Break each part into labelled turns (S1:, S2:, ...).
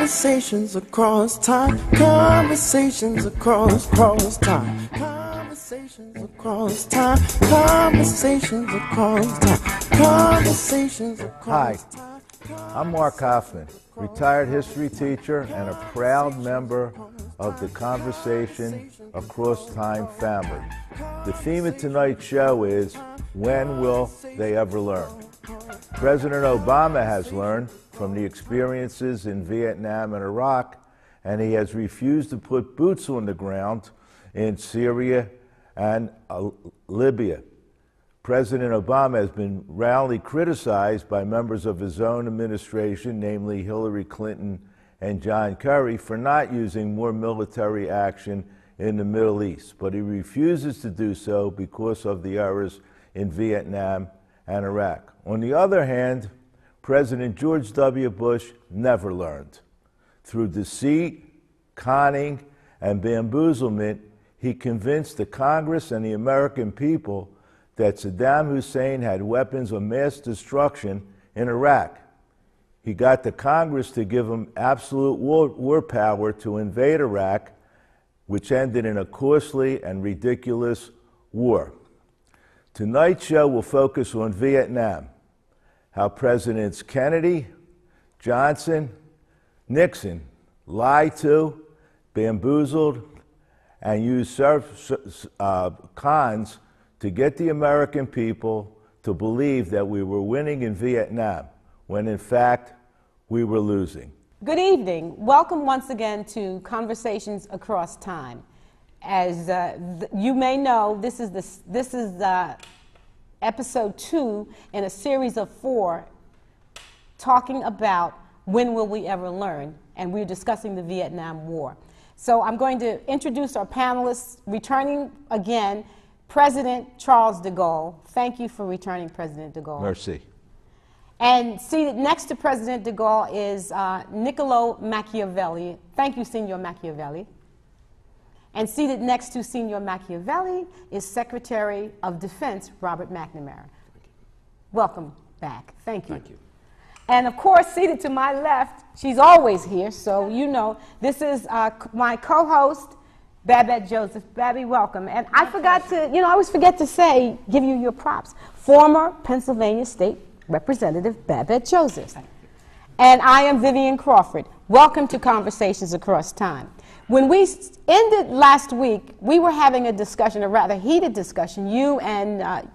S1: Conversations across time. Conversations across time. Conversations across time. Conversations across time. Conversations across time.
S2: I'm Mark Hoffman, retired history teacher and a proud member of the Conversation Across Time family. The theme of tonight's show is, when will they ever learn? President Obama has learned from the experiences in Vietnam and Iraq, and he has refused to put boots on the ground in Syria and Libya. President Obama has been roundly criticized by members of his own administration, namely Hillary Clinton and John Kerry, for not using more military action in the Middle East. But he refuses to do so because of the errors in Vietnam and Iraq. On the other hand, President George W. Bush never learned. Through deceit, conning, and bamboozlement, he convinced the Congress and the American people that Saddam Hussein had weapons of mass destruction in Iraq. He got the Congress to give him absolute war power to invade Iraq, which ended in a costly and ridiculous war. Tonight's show will focus on Vietnam, how Presidents Kennedy, Johnson, Nixon lied to, bamboozled, and used cons to get the American people to believe that we were winning in Vietnam, when in fact we were losing.
S3: Good evening. Welcome once again to Conversations Across Time. As you may know, this is episode 2 in a series of 4 talking about when will we ever learn, and we're discussing the Vietnam War. So I'm going to introduce our panelists. Returning again, President Charles DeGaulle. Thank you for returning, President DeGaulle.
S2: Merci.
S3: And seated next to President DeGaulle is Niccolo Machiavelli. Thank you, Signor Machiavelli. And seated next to Signor Machiavelli is Secretary of Defense Robert McNamara. Welcome back. Thank you.
S2: Thank you.
S3: And of course, seated to my left, she's always here, so you know, this is my co-host, Babette Joseph. Babby, welcome. And I forgot to, I always forget to say, give you your props. Former Pennsylvania State Representative Babette Joseph. And I am Vivian Crawford. Welcome to Conversations Across Time. When we ended last week, we were having a discussion, a rather heated discussion. You and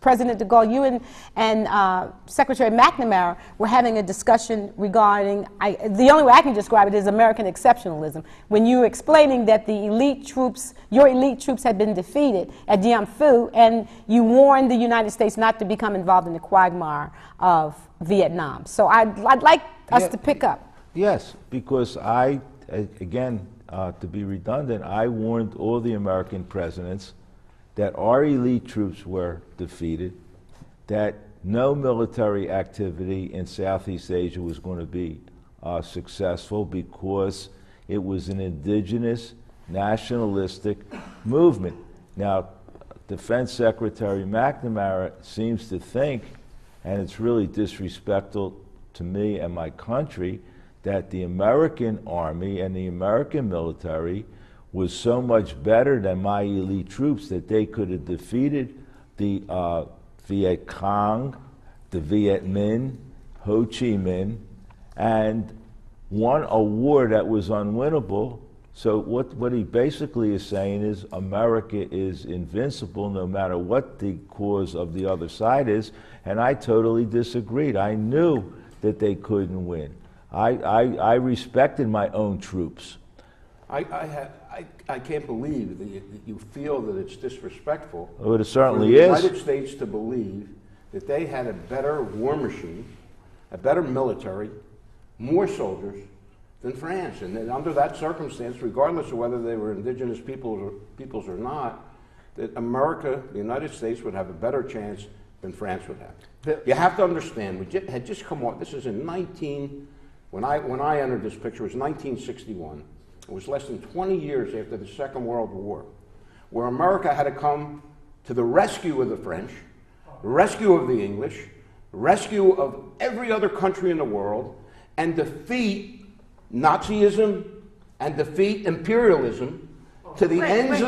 S3: President DeGaulle, you and Secretary McNamara were having a discussion regarding, the only way I can describe it is American exceptionalism. When you were explaining that the elite troops, your elite troops had been defeated at Dien Phu, and you warned the United States not to become involved in the quagmire of Vietnam. So I'd like us to pick up.
S2: Yes, because again, to be redundant, I warned all the American presidents that our elite troops were defeated, that no military activity in Southeast Asia was going to be successful because it was an indigenous, nationalistic movement. Now, Defense Secretary McNamara seems to think, and it's really disrespectful to me and my country, that the American Army and the American military was so much better than my elite troops that they could have defeated the Viet Cong, the Viet Minh, Ho Chi Minh, and won a war that was unwinnable. So what he basically is saying is America is invincible no matter what the cause of the other side is, and I totally disagreed. I knew that they couldn't win. I respected my own troops.
S4: I can't believe that you feel that it's disrespectful
S2: Oh, it certainly
S4: for the
S2: is.
S4: United States to believe that they had a better war machine, a better military, more soldiers than France. And that under that circumstance, regardless of whether they were indigenous peoples or not, that America, the United States, would have a better chance than France would have. You have to understand, we had just come on, this is in when I entered this picture, it was 1961. It was less than 20 years after the Second World War, where America had to come to the rescue of the French, rescue of the English, rescue of every other country in the world, and defeat Nazism and defeat imperialism to the ends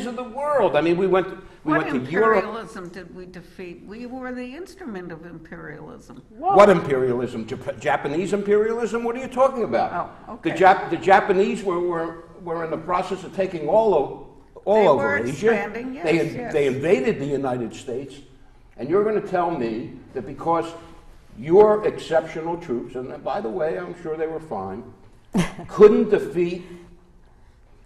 S4: of the world. I mean, we went to Europe.
S5: What imperialism did we defeat? We were the instrument of imperialism.
S4: What imperialism? Japanese imperialism? What are you talking about?
S5: Oh, okay.
S4: The Japanese were in the process of taking all over Asia.
S5: Expanding, yes,
S4: They invaded the United States, and you're going to tell me that because your exceptional troops, and by the way, I'm sure they were fine, couldn't defeat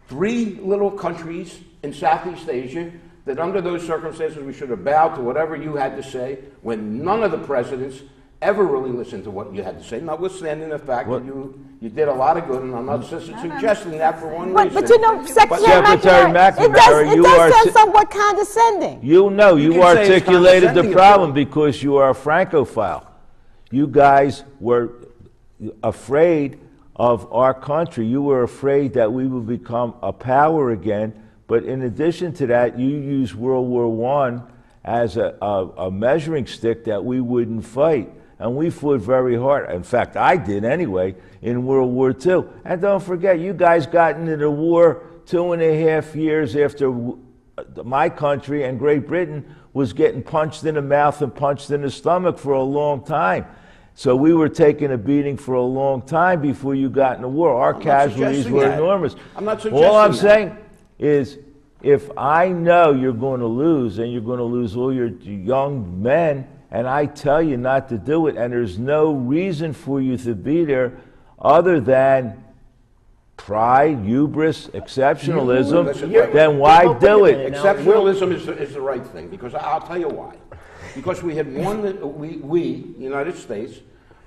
S4: 3 little countries in Southeast Asia, that under those circumstances we should have bowed to whatever you had to say, when none of the presidents ever really listened to what you had to say, notwithstanding the fact that you did a lot of good, and I'm not suggesting that for one reason.
S3: But you know,
S2: Secretary McNamara,
S3: it does sound somewhat condescending.
S2: You
S4: can say it's
S2: articulated the
S4: condescending
S2: problem because you are a Francophile. You guys were afraid of our country. You were afraid that we would become a power again. But in addition to that, you used World War I as a measuring stick that we wouldn't fight. And we fought very hard. In fact, I did anyway in World War II. And don't forget, you guys got into the war 2.5 years after my country and Great Britain was getting punched in the mouth and punched in the stomach for a long time. So we were taking a beating for a long time before you got in the war. Our casualties were enormous.
S4: I'm not suggesting
S2: All I'm
S4: that.
S2: saying is, if I know you're going to lose, and you're going to lose all your young men, and I tell you not to do it, and there's no reason for you to be there other than pride, hubris, exceptionalism, then why do it?
S4: Exceptionalism is the right thing, because I'll tell you why. Because we had won, the United States,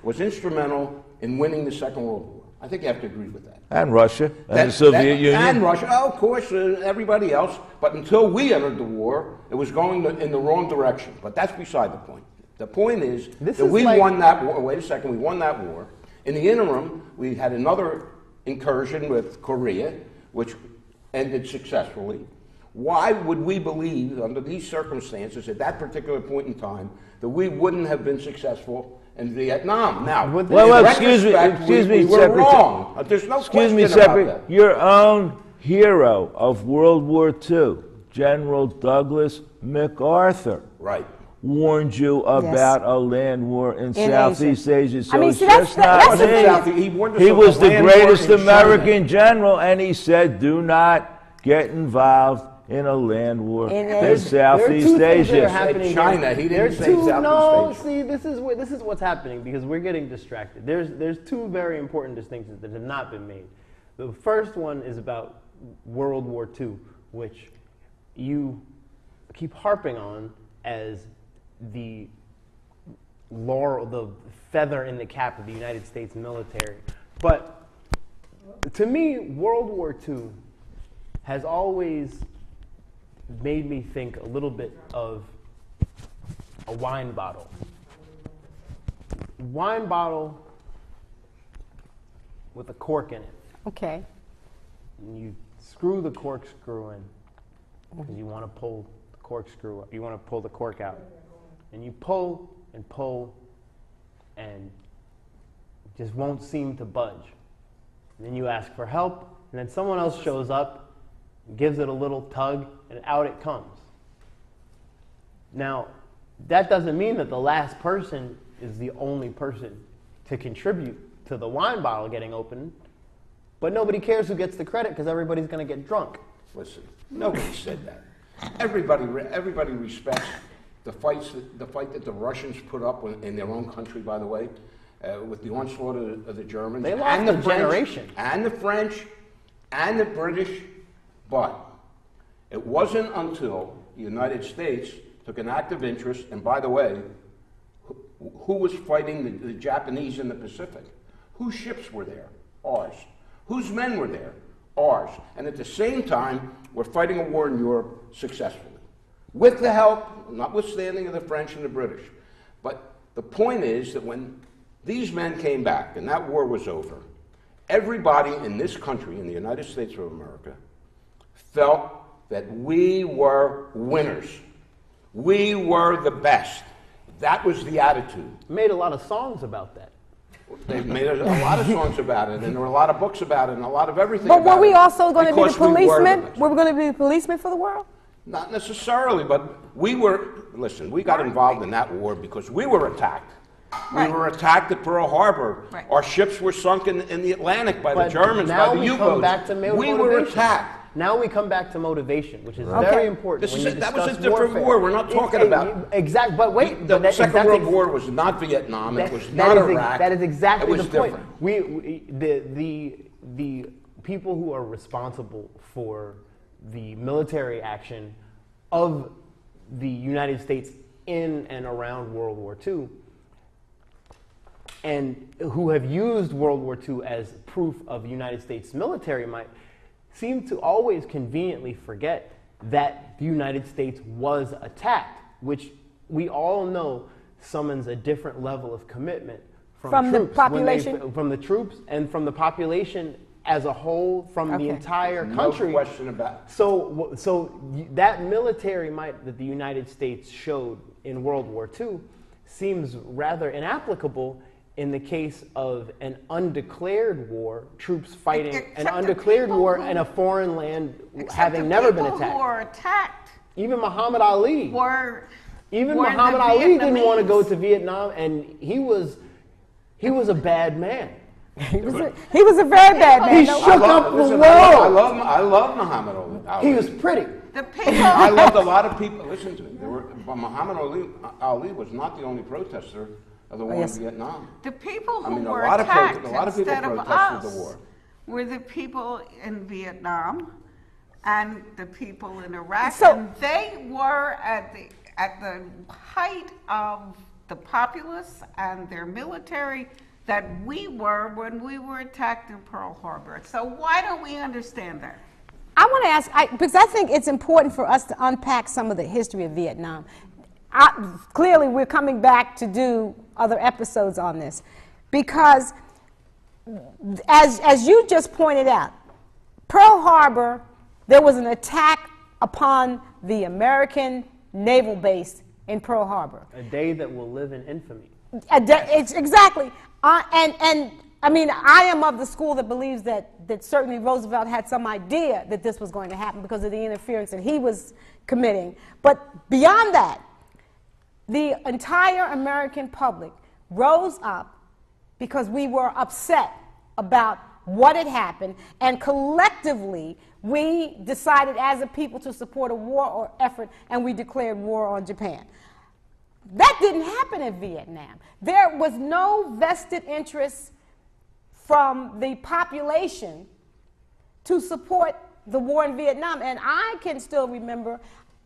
S4: was instrumental in winning the Second World War. I think you have to agree with that.
S2: And Russia, and the Soviet Union.
S4: And Russia, of course, everybody else. But until we entered the war, it was going in the wrong direction. But that's beside the point. The point is that we won that war. Wait a second, we won that war. In the interim, we had another incursion with Korea, which ended successfully. Why would we believe, under these circumstances, at that particular point in time, that we wouldn't have been successful in Vietnam? Now,
S2: excuse me,
S4: we were wrong. There's no question about that.
S2: Your own hero of World War II, General Douglas MacArthur, warned you about a land war in Southeast Asia. So it's just not him. He was the greatest American general, and he said, do not get involved in a land war in Southeast Asia.
S4: China, he didn't say Southeast Asia.
S6: No, see, this is what's happening because we're getting distracted. There's 2 very important distinctions that have not been made. The first one is about World War II, which you keep harping on as the laurel, the feather in the cap of the United States military. But to me, World War II has always made me think a little bit of a wine bottle. Wine bottle with a cork in it.
S3: Okay.
S6: And you screw the corkscrew in because you want to pull the corkscrew up. You want to pull the cork out. And you pull and pull and it just won't seem to budge. And then you ask for help, and then someone else shows up, gives it a little tug, and out it comes. Now, that doesn't mean that the last person is the only person to contribute to the wine bottle getting opened, but nobody cares who gets the credit because everybody's going to get drunk.
S4: Listen, nobody said that. Everybody respects the fight that the Russians put up in their own country, by the way, with the onslaught of the Germans.
S6: They lost a generation.
S4: And the French and the British. But it wasn't until the United States took an active interest, and by the way, who was fighting the Japanese in the Pacific? Whose ships were there? Ours. Whose men were there? Ours. And at the same time, we're fighting a war in Europe successfully. With the help, notwithstanding, of the French and the British. But the point is that when these men came back and that war was over, everybody in this country, in the United States of America, felt that we were winners. We were the best. That was the attitude.
S6: Made a lot of songs about that.
S4: They've made a lot of songs about it, and there were a lot of books about it, and a lot of everything
S3: But
S4: about
S3: were we
S4: it,
S3: also going to be the
S4: because we were
S3: policemen? Were we going to be the policemen for the world?
S4: Not necessarily, but we were, listen, we got involved in that war because we were attacked.
S5: Right.
S4: We were attacked at Pearl Harbor.
S5: Right.
S4: Our ships were sunk in the Atlantic by the
S6: But
S4: Germans,
S6: now
S4: by the
S6: we come
S4: U-boats.
S6: back to
S4: We were
S6: motivation.
S4: attacked.
S6: Now we come back to motivation, which is
S3: Okay.
S6: very important.
S4: This
S6: when
S4: is
S6: you
S4: that was a
S6: discuss
S4: different
S6: warfare.
S4: war. We're not talking about
S6: exact. But wait,
S4: the
S6: but
S4: Second World War was not Vietnam. It was not Iraq.
S6: That is exactly
S4: it was
S6: the point.
S4: different.
S6: The people who are responsible for the military action of the United States in and around World War II, and who have used World War II as proof of United States military might, seem to always conveniently forget that the United States was attacked, which we all know summons a different level of commitment from
S3: the
S6: troops when
S3: population?
S6: from the troops and from the population as a whole, from the
S3: Okay.
S6: entire
S4: No
S6: country.
S4: question about it.
S6: So that military might that the United States showed in World War II seems rather inapplicable in the case of an undeclared war, troops fighting
S5: Except
S6: an
S5: the
S6: undeclared
S5: people
S6: war
S5: who-
S6: in a foreign land
S5: Except
S6: having
S5: the
S6: never been
S5: people
S6: attacked.
S5: who were attacked
S6: Even Muhammad Ali.
S5: were
S6: Even
S5: were the
S6: Muhammad Ali didn't want to go
S5: Vietnamese.
S6: to Vietnam, and he was a bad man.
S3: He was a very bad man.
S6: He
S3: No,
S6: shook up the
S4: Listen,
S6: world.
S4: I love Muhammad Ali.
S6: He was pretty.
S5: The people.
S4: I loved a lot of people. Listen to me. But Muhammad Ali was not the only protester of the war
S3: yes.
S4: in Vietnam.
S5: The people
S4: I
S5: who
S4: mean, a
S5: were
S4: lot of
S5: attacked
S4: a lot of people
S5: instead of
S4: protested
S5: us
S4: the war.
S5: were the people in Vietnam and the people in Iraq,
S3: So-
S5: and they were at the height of the populace and their military that we were when we were attacked in Pearl Harbor. So why don't we understand that?
S3: I want to ask, because I think it's important for us to unpack some of the history of Vietnam. Clearly, we're coming back to do other episodes on this, because as you just pointed out, Pearl Harbor, there was an attack upon the American naval base in Pearl Harbor.
S6: A day that will live in infamy.
S3: It's exactly. And I mean, I am of the school that believes that certainly Roosevelt had some idea that this was going to happen because of the interference that he was committing. But beyond that, the entire American public rose up because we were upset about what had happened, and collectively we decided as a people to support a war or effort, and we declared war on Japan. That didn't happen in Vietnam. There was no vested interest from the population to support the war in Vietnam. And I can still remember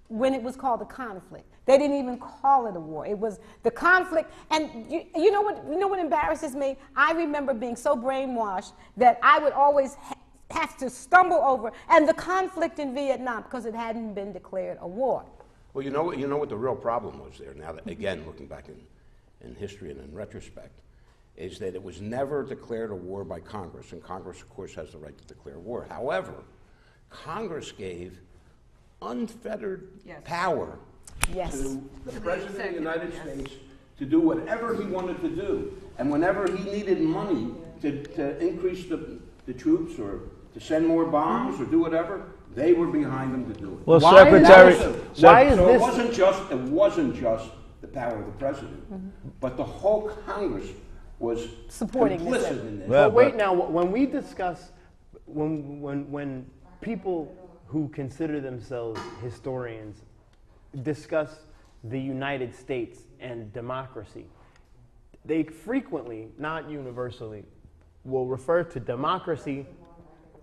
S3: when it was called the conflict. They didn't even call it a war. It was the conflict. And you know what embarrasses me? I remember being so brainwashed that I would always have to stumble over and the conflict in Vietnam because it hadn't been declared a war.
S4: Well, you know what the real problem was there. Now, that, again, looking back in history and in retrospect, is that it was never declared a war by Congress, and Congress, of course, has the right to declare war. However, Congress gave unfettered
S5: Yes.
S4: power
S3: Yes.
S4: to the President of the United
S5: executive,
S4: States to do whatever he wanted to do. And whenever he needed money to increase the troops or to send more bombs or do whatever, they were behind him to do it.
S2: Well,
S6: Why is
S2: Secretary,
S6: that- why is
S4: So
S6: this?
S4: it wasn't just the power of the president, but the whole Congress was
S3: Supporting this
S4: complicit in this.
S2: Yeah,
S6: But wait
S2: but-
S6: now, when we discuss, when people who consider themselves historians discuss the United States and democracy, they frequently, not universally, will refer to democracy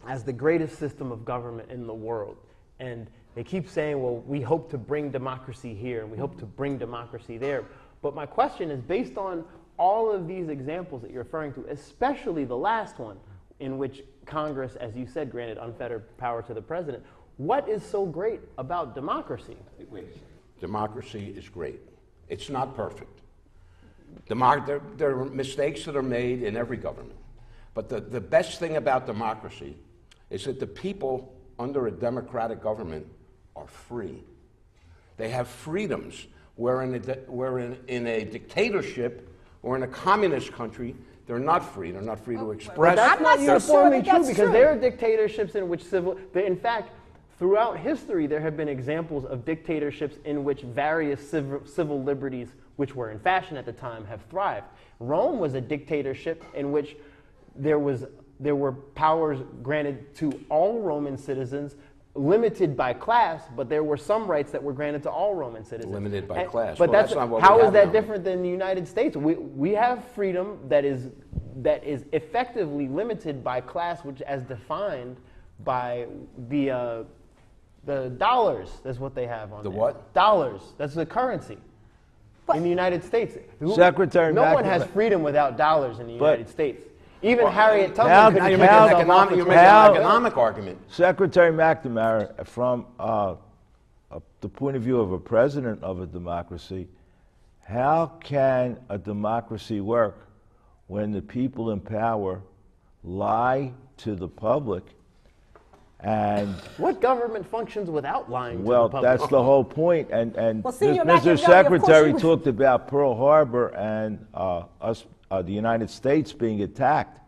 S6: as the greatest system of government in the world. And they keep saying, well, we hope to bring democracy here, and we hope to bring democracy there. But my question is, based on all of these examples that you're referring to, especially the last one, in which Congress, as you said, granted unfettered power to the president, what is so great about democracy?
S4: Wait, democracy is great. It's not perfect. There are mistakes that are made in every government. But the best thing about democracy is that the people under a democratic government are free. They have freedoms, where in a dictatorship or in a communist country, They're not free. They're not free to
S6: But
S4: express.
S6: that's not
S3: I'm not so sure
S6: uniformly
S3: that
S6: true
S3: that's
S6: because
S3: true.
S6: there are dictatorships in which in fact, throughout history, there have been examples of dictatorships in which various civil liberties, which were in fashion at the time, have thrived. Rome was a dictatorship in which there were powers granted to all Roman citizens, limited by class, but there were some rights that were granted to all Roman citizens.
S4: Limited by class.
S6: But
S4: Well, that's not what we
S6: how is
S4: have
S6: that
S4: now.
S6: different than the United States? We have freedom that is effectively limited by class, which as defined by the dollars. That's what they have on
S4: The
S6: there.
S4: what?
S6: Dollars. That's the currency. In the United States.
S2: Secretary
S6: No one
S2: McNamara-
S6: has freedom without dollars in the
S2: But-
S6: United States. Even Harriet
S2: now-
S6: Tubman
S2: now
S6: couldn't
S4: Now you're
S6: kick
S4: making an
S6: herself off
S4: economic,
S6: the
S4: you're
S6: throne.
S4: making
S2: How-
S4: an economic argument.
S2: Secretary McNamara, from the point of view of a president of a democracy, how can a democracy work when the people in power lie to the public? And
S6: What government functions without lying to
S2: well,
S6: the public?
S2: that's the whole point. And
S3: Well, Senior
S2: Mr.
S3: Machiavelli, of course,
S2: Secretary
S3: he was-
S2: talked about Pearl Harbor and the United States being attacked.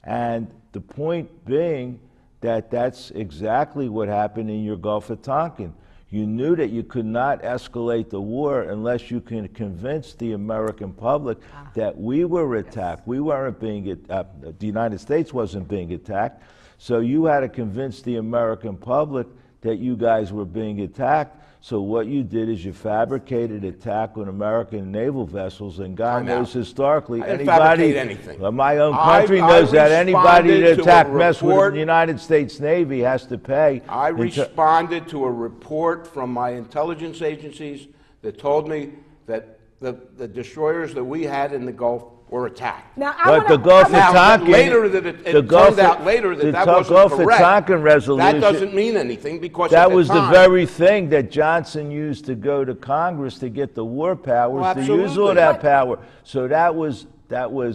S2: And the point being that that's exactly what happened in your Gulf of Tonkin. You knew that you could not escalate the war unless you can convince the American public that we were attacked. We weren't being, the United States wasn't being attacked. So you had to convince the American public that you guys were being attacked. So what you did is you fabricated attack on American naval vessels, and God
S4: Time out.
S2: knows historically,
S4: I didn't
S2: anybody,
S4: fabricate anything.
S2: well, my own
S4: I-
S2: country
S4: I
S2: knows that anybody
S4: responded
S2: that
S4: to a
S2: attack mess with
S4: report-
S2: the United States Navy has to pay.
S4: I
S2: in ter-
S4: responded to a report from my intelligence agencies that told me that the destroyers that we had in the Gulf were attacked.
S3: Now,
S2: But the Gulf of
S4: Now,
S2: Tonkin,
S4: later that it
S2: the
S4: turned
S2: Gulf
S4: out
S2: of-
S4: later that
S2: the
S4: that
S2: Gulf
S4: wasn't
S2: of
S4: correct.
S2: Tonkin resolution-
S4: That doesn't mean anything because
S2: That
S4: at the
S2: was the
S4: time-
S2: very thing that Johnson used to go to Congress to get the war powers,
S4: Well,
S2: to use all
S4: absolutely.
S2: that power. So that was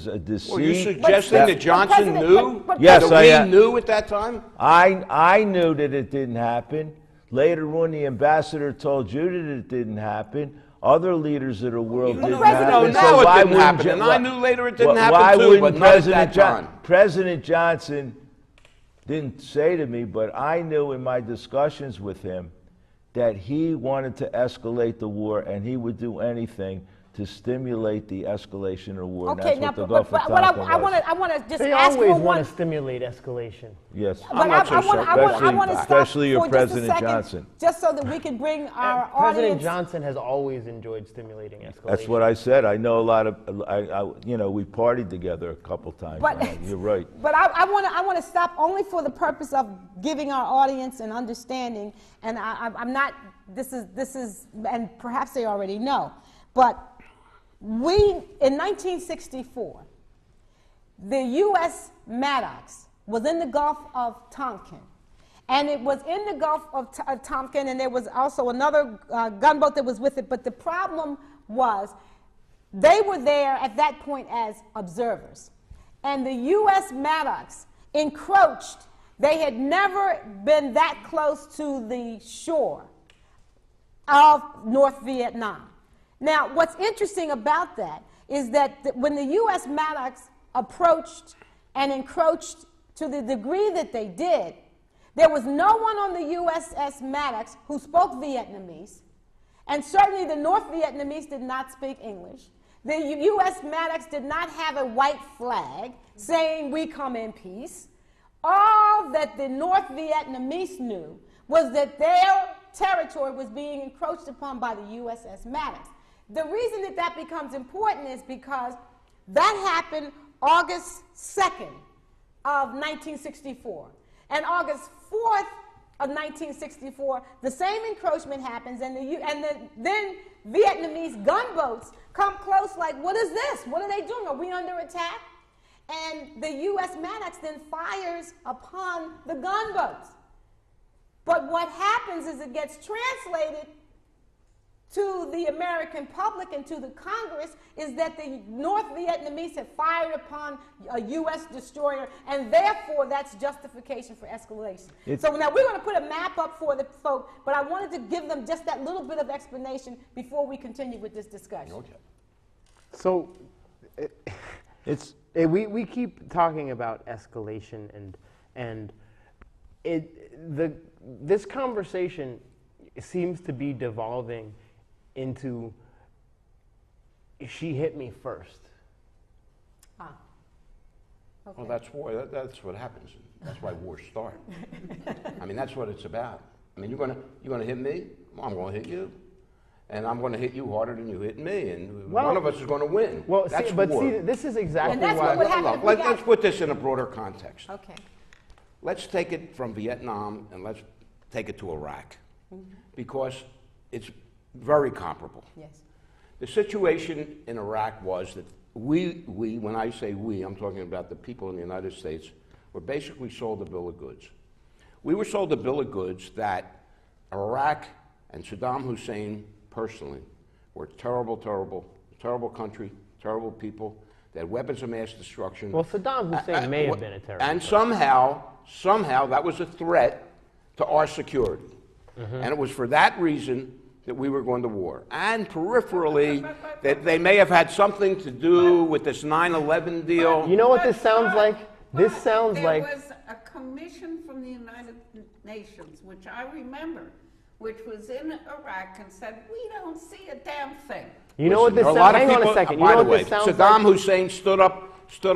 S2: a deceit.
S4: Well, you're suggesting
S2: That-
S4: that Johnson
S3: President-
S4: knew?
S3: but
S2: Yes,
S4: that
S2: I
S4: we
S2: am.
S4: knew at that time?
S2: I knew that it didn't happen. Later on, the ambassador told you that it didn't happen. Other leaders of the world didn't
S3: President-
S2: happen.
S3: No,
S2: So
S3: now
S4: it
S2: why
S4: didn't
S2: wouldn't
S4: happen,
S2: Jo-
S4: and I knew later it didn't
S2: why
S4: happen too,
S2: wouldn't
S4: but not at that
S2: President
S4: time.
S2: President Johnson didn't say to me, but I knew in my discussions with him that he wanted to escalate the war, and he would do anything to stimulate the escalation of the war. And
S3: Okay,
S2: that's
S3: now,
S2: what the
S3: but
S2: Gulf of
S3: what
S2: Tonkin
S3: I
S2: was.
S3: want to just
S6: They
S3: ask
S6: always
S3: for
S6: want
S3: one.
S6: to stimulate escalation.
S2: Yes.
S3: But
S4: not so sure.
S3: I want to stop
S2: Especially your
S3: for just a
S2: President
S3: second,
S2: Johnson.
S3: just so that we can bring our
S6: President
S3: audience.
S6: Johnson has always enjoyed stimulating escalation.
S2: That's what I said. I know a lot of, we partied together a couple times.
S3: But-
S2: You're right.
S3: But I want to stop only for the purpose of giving our audience an understanding, and I'm not. This is, and perhaps they already know, but we in 1964, the U.S. Maddox was in the Gulf of Tonkin. And it was in the Gulf of Tonkin, and there was also another gunboat that was with it. But the problem was they were there at that point as observers. And the U.S. Maddox encroached. They had never been that close to the shore of North Vietnam. Now, what's interesting about that is that when the U.S. Maddox approached and encroached to the degree that they did, there was no one on the USS Maddox who spoke Vietnamese, and certainly the North Vietnamese did not speak English. The U.S. Maddox did not have a white flag saying, "We come in peace." All that the North Vietnamese knew was that their territory was being encroached upon by the USS Maddox. The reason that that becomes important is because that happened August 2nd of 1964. And August 4th of 1964, the same encroachment happens, and then Vietnamese gunboats come close like, what is this? What are they doing? Are we under attack? And the U.S. Maddox then fires upon the gunboats. But what happens is it gets translated to the American public and to the Congress is that the North Vietnamese have fired upon a U.S. destroyer, and therefore that's justification for escalation. So now we're going to put a map up for the folk, but I wanted to give them just that little bit of explanation before we continue with this discussion.
S6: So,
S2: It's
S6: We keep talking about escalation and this conversation seems to be devolving into she hit me first.
S3: Ah. Okay.
S4: Well, that's war. That's what happens. That's why wars start. I mean, that's what it's about. I mean, you're gonna hit me. Well, I'm gonna hit you, and I'm gonna hit you harder than you hit me, and one of us is gonna win.
S6: Well,
S4: that's
S6: see, but
S4: war.
S6: see, this is exactly
S3: And that's
S6: why.
S3: what would happen if we
S4: Let's put this in a broader context.
S3: Okay.
S4: Let's take it from Vietnam and let's take it to Iraq, because it's very comparable.
S3: Yes.
S4: The situation in Iraq was that we, when I say we, I'm talking about the people in the United States, were basically sold a bill of goods. We were sold a bill of goods that Iraq and Saddam Hussein personally were terrible, terrible, terrible country, terrible people. They had weapons of mass destruction.
S6: Well, Saddam Hussein may have been a terrorist.
S4: And somehow that was a threat to our security. And it was for that reason that we were going to war. And peripherally, that they may have had something to do with this 9/11 deal.
S6: You know what this sounds like? This sounds
S5: there
S6: like
S5: was a commission from the United Nations, which I remember, which was in Iraq and said, we don't see a damn thing.
S6: you know what this
S4: There are
S6: sounds.
S4: a lot of
S6: Hang on
S4: people-
S6: a second. You
S4: By
S6: know
S4: the
S6: what
S4: way,
S6: this sounds
S4: Saddam
S6: like?
S4: Hussein stood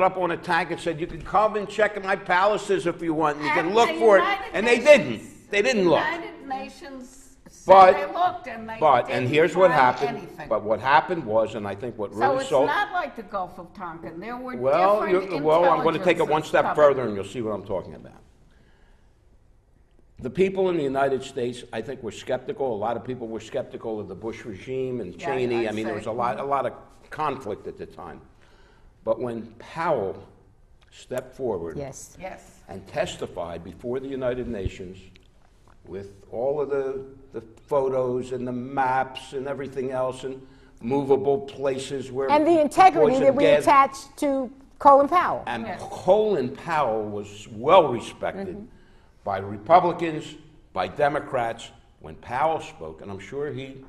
S4: up on a tank and said, "You can come and check in my palaces if you want. And you can
S5: And
S4: look
S5: the
S4: for it."
S5: United
S4: And they
S5: Nations-
S4: didn't. They didn't look.
S5: The United Nations said
S4: But-
S5: they looked and they
S4: And
S5: didn't
S4: here's what
S5: find
S4: happened.
S5: anything.
S4: But what happened was, and I think what
S5: So
S4: really
S5: it's
S4: sold.
S5: not like the Gulf of Tonkin. There were
S4: Well,
S5: different
S4: I'm going to take it one
S5: intelligences
S4: step
S5: coming.
S4: further, and you'll see what I'm talking about. The people in the United States, I think, were skeptical. A lot of people were skeptical of the Bush regime and
S5: Yeah,
S4: Cheney.
S5: I'd
S4: I mean, there was
S5: say.
S4: a lot of conflict at the time. But when Powell stepped forward
S3: Yes.
S5: Yes.
S4: and testified before the United Nations with all of the photos and the maps and everything else and movable places where
S3: And the integrity
S4: poison
S3: that we
S4: gas-
S3: attach to Colin Powell.
S4: and
S5: Yes.
S4: Colin Powell was well respected by Republicans, by Democrats. When Powell spoke, and I'm sure he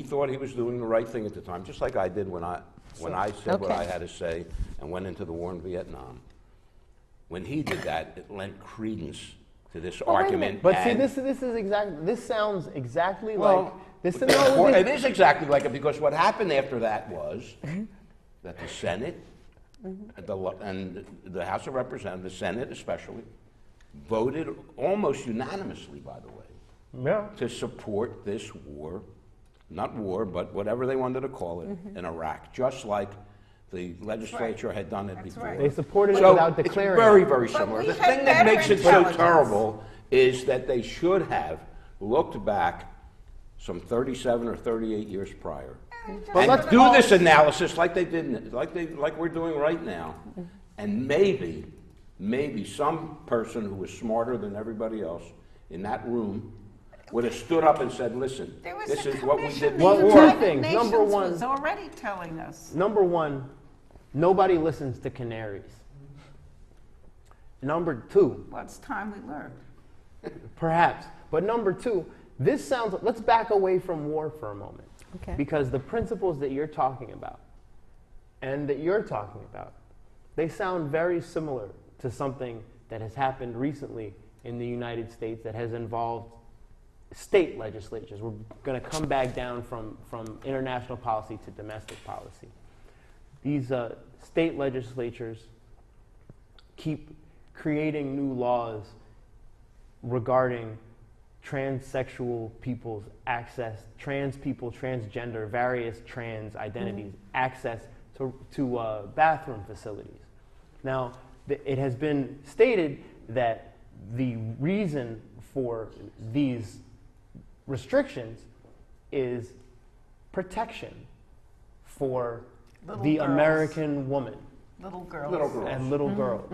S4: thought he was doing the right thing at the time, just like I did when I said what
S3: Okay.
S4: I had to say and went into the war in Vietnam. When he did that, it lent credence to this
S3: Well, wait a
S4: argument.
S6: But see,
S4: and-
S6: this sounds exactly
S4: well,
S6: like this.
S4: it is exactly like it, because what happened after that was that the Senate and the House of Representatives, the Senate especially, voted almost unanimously, by the way,
S6: Yeah.
S4: to support this war, not war, but whatever they wanted to call it, in Iraq, just like the legislature had done it before.
S5: right.
S6: They supported it
S4: So
S6: without
S4: it's
S6: declaring.
S4: very, very
S5: But
S4: similar.
S5: we
S4: The
S5: had
S4: thing that
S5: better
S4: makes it so
S5: intelligence.
S4: terrible is that they should have looked back some 37 or 38 years prior
S6: But
S4: and
S6: let's
S4: do
S6: call-
S4: this analysis like they did, like we're doing right now, and maybe some person who was smarter than everybody else in that room would have stood up and said, "Listen,
S5: There was
S4: this
S5: a
S4: is what we
S5: commission
S4: did
S5: the
S6: Well,
S4: before."
S6: two
S5: United
S6: things.
S5: Nations
S6: Number one-
S5: was already telling us.
S6: Number one, nobody listens to canaries. Number two,
S5: Well, it's time we learned.
S6: perhaps, but number two, this sounds. Let's back away from war for a moment,
S3: Okay.
S6: because the principles that you're talking about and that you're talking about, they sound very similar to something that has happened recently in the United States that has involved state legislatures. We're going to come back down from international policy to domestic policy. These state legislatures keep creating new laws regarding transsexual people's access, trans people, transgender, various trans identities, access to bathroom facilities. Now, it has been stated that the reason for these restrictions is protection for
S5: Little
S6: the
S5: girls.
S6: American woman
S5: Little girls.
S4: Little girls.
S6: and little girls.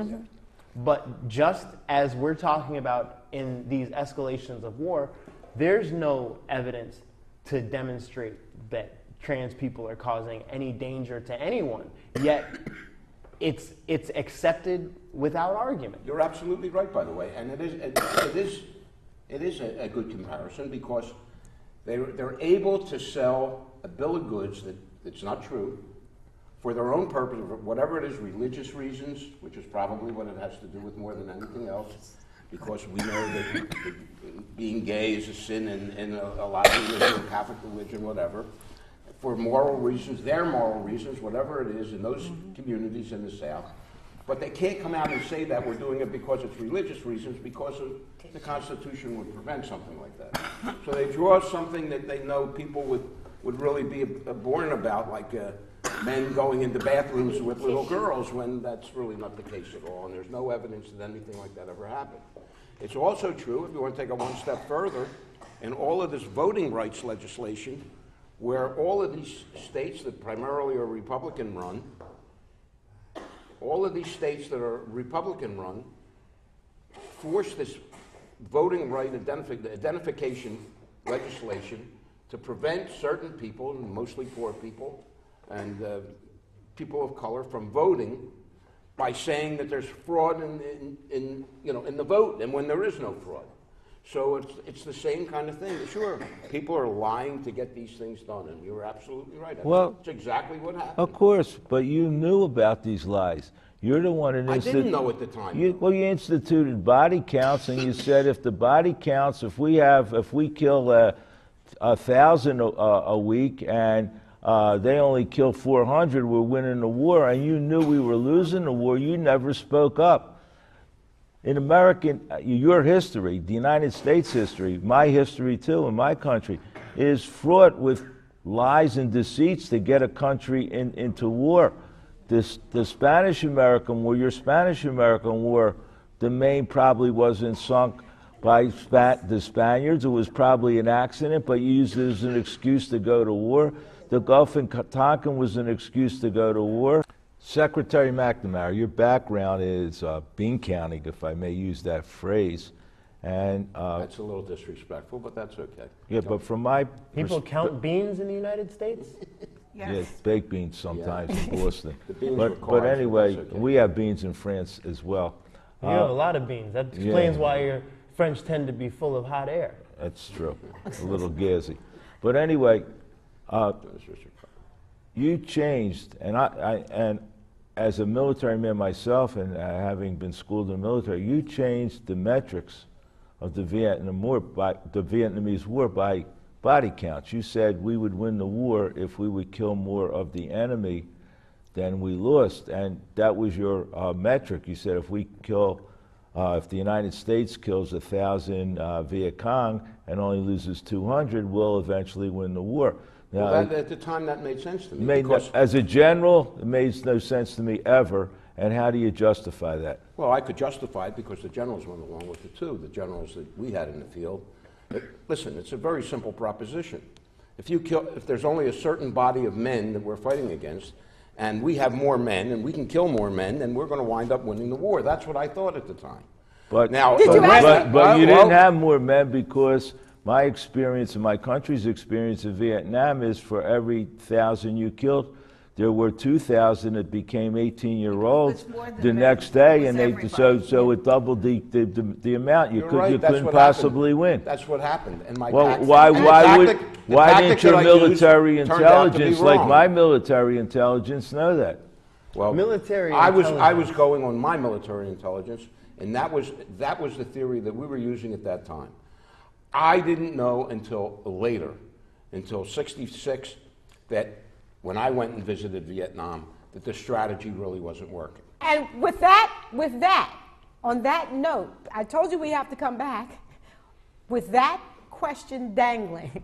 S6: But just as we're talking about in these escalations of war, there's no evidence to demonstrate that trans people are causing any danger to anyone. Yet it's accepted without argument.
S4: You're absolutely right, by the way, and it is a good comparison, because they're able to sell a bill of goods that's not true for their own purpose, whatever it is, religious reasons, which is probably what it has to do with more than anything else, because we know that being gay is a sin in a lot of religion, Catholic religion, whatever. For moral reasons, their moral reasons, whatever it is in those communities in the South. But they can't come out and say that we're doing it because it's religious reasons, because of the Constitution would prevent something like that. So they draw something that they know people would really be born about, like men going into bathrooms with little girls, when that's really not the case at all, and there's no evidence that anything like that ever happened. It's also true, if you want to take it one step further, in all of this voting rights legislation, where all of these states that primarily are Republican-run, all of these states that are Republican-run force this voting right identification legislation to prevent certain people, mostly poor people and people of color, from voting by saying that there's fraud in the vote, and when there is no fraud. So it's the same kind of thing. Sure, people are lying to get these things done, and you're absolutely right. That's exactly what happened.
S2: Of course, but you knew about these lies. You're the one that
S4: I didn't know at the time.
S2: You instituted body counts, and you said if the body counts, if we kill 1,000 a week and they only kill 400, we're winning the war, and you knew we were losing the war. You never spoke up. In your history, the United States history, my history too, in my country, is fraught with lies and deceits to get a country into war. The Spanish-American War, your Spanish-American War, the Maine probably wasn't sunk by the Spaniards. It was probably an accident, but you used it as an excuse to go to war. The Gulf and Tonkin was an excuse to go to war. Secretary McNamara, your background is bean counting, if I may use that phrase. And
S4: that's a little disrespectful, but that's okay.
S2: Yeah, but from my
S6: people count beans in the United States?
S5: Yes.
S2: Yeah, baked beans sometimes in Boston.
S4: The beans were
S2: but
S4: cars,
S2: anyway,
S4: but that's okay.
S2: we have beans in France as well.
S6: You have a lot of beans. That explains why your French tend to be full of hot air.
S2: That's true. A little gassy. But anyway, you changed, and I as a military man myself, and having been schooled in the military, you changed the metrics of the Vietnamese War by body counts. You said we would win the war if we would kill more of the enemy than we lost, and that was your metric. You said if the United States kills 1,000 Viet Cong and only loses 200, we'll eventually win the war. Now,
S4: well, at the time, that made sense to me.
S2: As a general, it made no sense to me ever. And how do you justify that?
S4: Well, I could justify it because the generals went along with it too, the generals that we had in the field. Listen, it's a very simple proposition. If there's only a certain body of men that we're fighting against, and we have more men, and we can kill more men, then we're going to wind up winning the war. That's what I thought at the time.
S2: But
S4: now,
S2: you didn't have more men, because my experience and my country's experience in Vietnam is for every 1,000 you killed, there were 2,000 that became 18-year-olds the next day, and so it doubled the amount. You couldn't possibly win.
S4: That's what happened. And
S2: why didn't your military intelligence, like my military intelligence, know that?
S4: Well, I was going on my military intelligence, and that was the theory that we were using at that time. I didn't know until later, until '66, that when I went and visited Vietnam, that the strategy really wasn't working.
S3: And with that, on that note, I told you we have to come back. With that question dangling,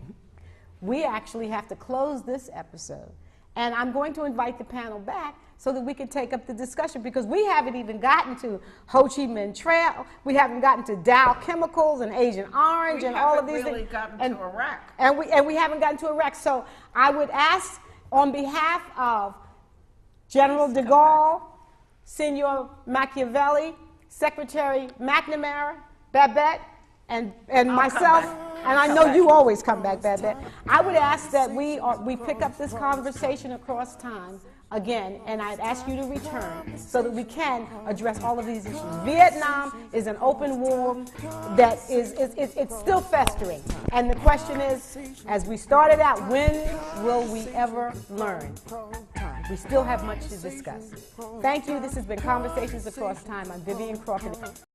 S3: we actually have to close this episode. And I'm going to invite the panel back so that we can take up the discussion, because we haven't even gotten to Ho Chi Minh Trail, we haven't gotten to Dow Chemicals and Agent Orange and all of these things.
S5: Gotten to Iraq.
S3: And we haven't gotten to Iraq. So I would ask, on behalf of General DeGaulle, Senor Machiavelli, Secretary McNamara, Babette, and myself, and I know you always come back, Babette. I would ask that we pick up this conversation across time again, and I'd ask you to return so that we can address all of these issues. Vietnam is an open war that it's still festering, and the question is, as we started out, when will we ever learn? We still have much to discuss. Thank you. This has been Conversations Across Time. I'm Vivian Crawford.